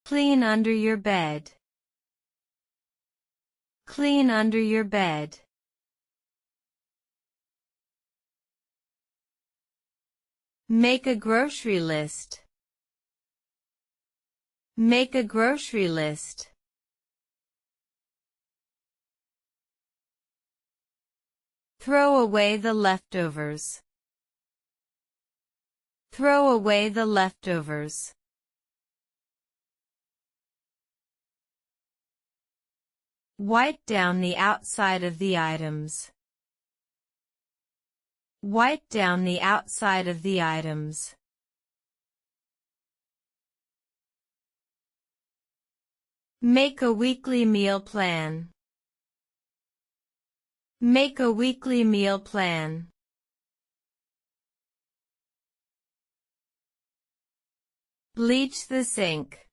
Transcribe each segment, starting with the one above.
Clean under your bed. Clean under your bed. Make a grocery list. Make a grocery list. Throw away the leftovers. Throw away the leftovers. Wipe down the outside of the items. Wipe down the outside of the items. Make a weekly meal plan. Make a weekly meal plan. Bleach the sink.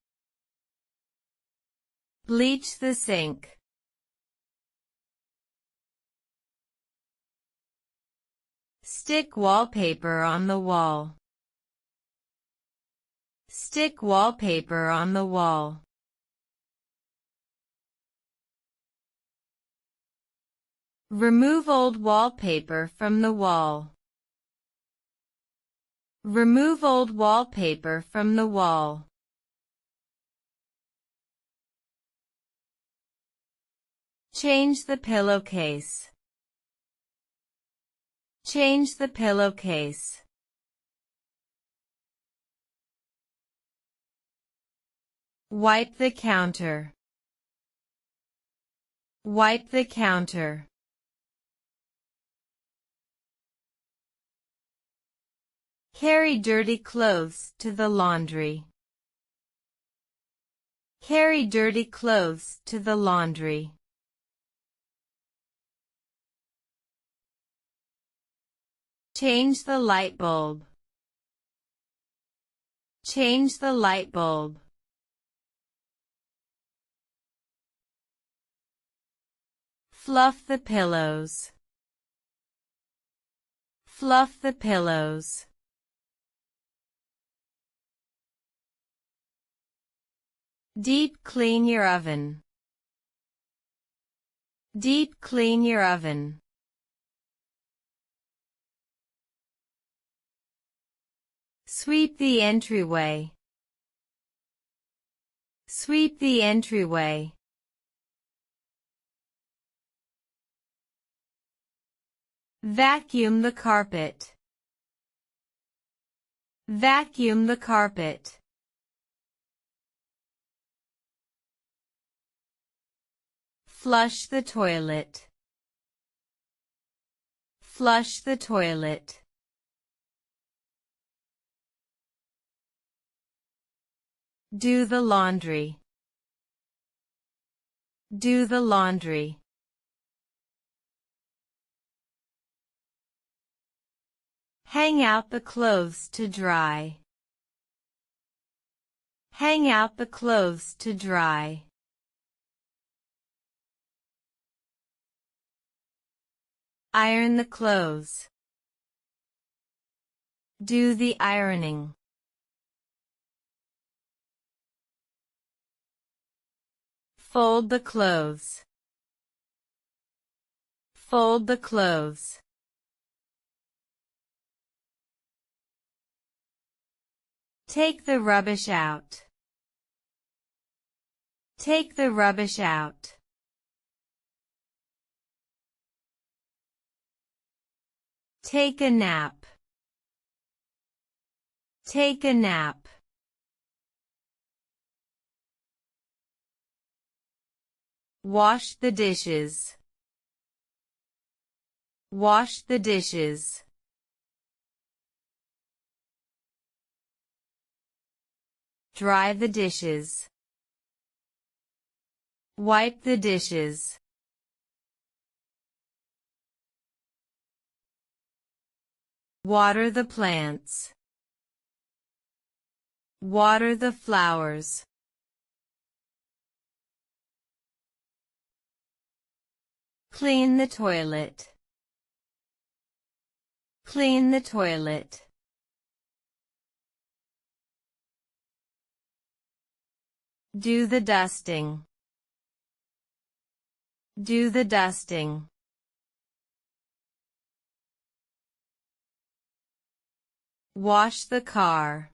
Bleach the sink. Stick wallpaper on the wall. Stick wallpaper on the wall. Remove old wallpaper from the wall. Remove old wallpaper from the wall. Change the pillowcase. Change the pillowcase. Wipe the counter. Wipe the counter. Carry dirty clothes to the laundry. Carry dirty clothes to the laundry. Change the light bulb. Change the light bulb. Fluff the pillows. Fluff the pillows. Deep clean your oven. Deep clean your oven. Sweep the entryway. Sweep the entryway. Vacuum the carpet. Vacuum the carpet. Flush the toilet. Flush the toilet. Do the laundry. Do the laundry. Hang out the clothes to dry. Hang out the clothes to dry. Iron the clothes. Do the ironing. Fold the clothes. Fold the clothes. Take the rubbish out. Take the rubbish out. Take a nap. Take a nap. Wash the dishes. Wash the dishes. Dry the dishes. Wipe the dishes. Water the plants. Water the flowers. Clean the toilet. Clean the toilet. Do the dusting. Do the dusting. Wash the car.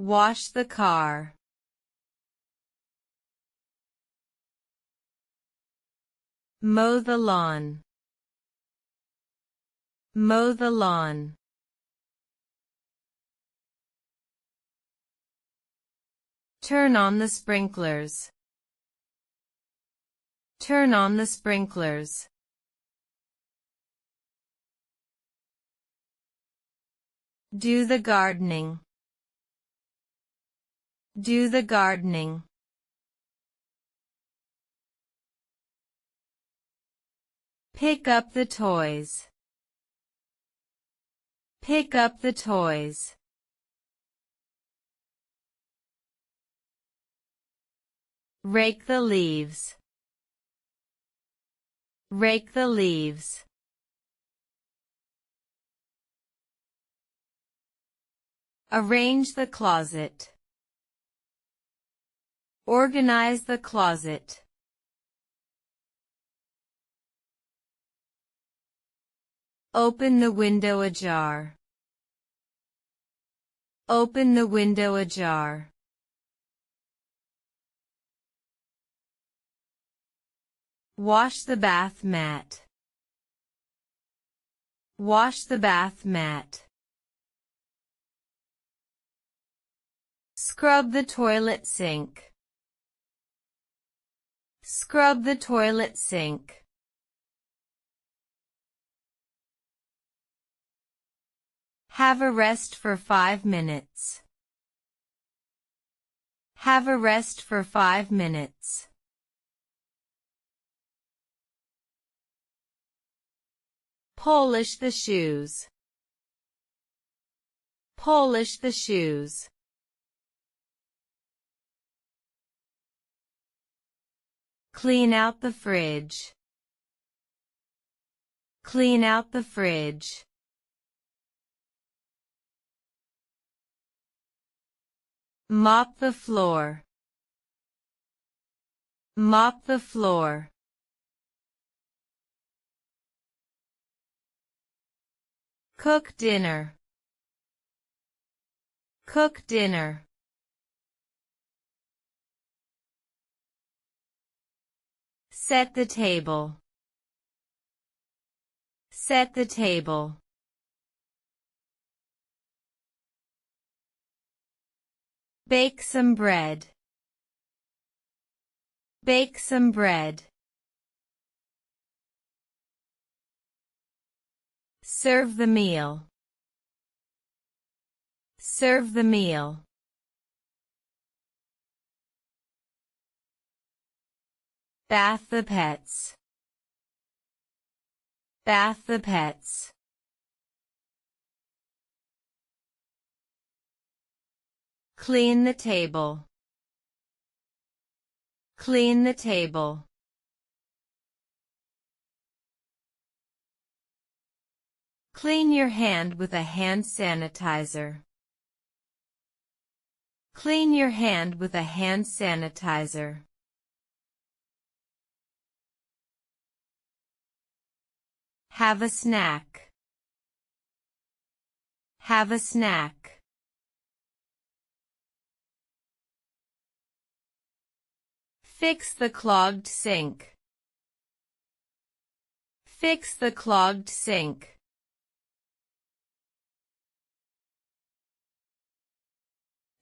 Wash the car. Mow the lawn. Mow the lawn. Turn on the sprinklers. Turn on the sprinklers. Do the gardening. Do the gardening. Pick up the toys. Pick up the toys. Rake the leaves. Rake the leaves. Arrange the closet. Organize the closet. Open the window ajar. Open the window ajar. Wash the bath mat. Wash the bath mat. Scrub the toilet sink. Scrub the toilet sink. Have a rest for 5 minutes. Have a rest for 5 minutes. Polish the shoes. Polish the shoes. Clean out the fridge. Clean out the fridge. Mop the floor. Mop the floor. Cook dinner. Cook dinner. Set the table. Set the table. Bake some bread. Bake some bread. Serve the meal. Serve the meal. Bath the pets. Bath the pets. Clean the table. Clean the table. Clean your hand with a hand sanitizer. Clean your hand with a hand sanitizer. Have a snack. Have a snack. Fix the clogged sink. Fix the clogged sink.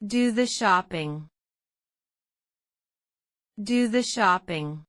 Do the shopping. Do the shopping.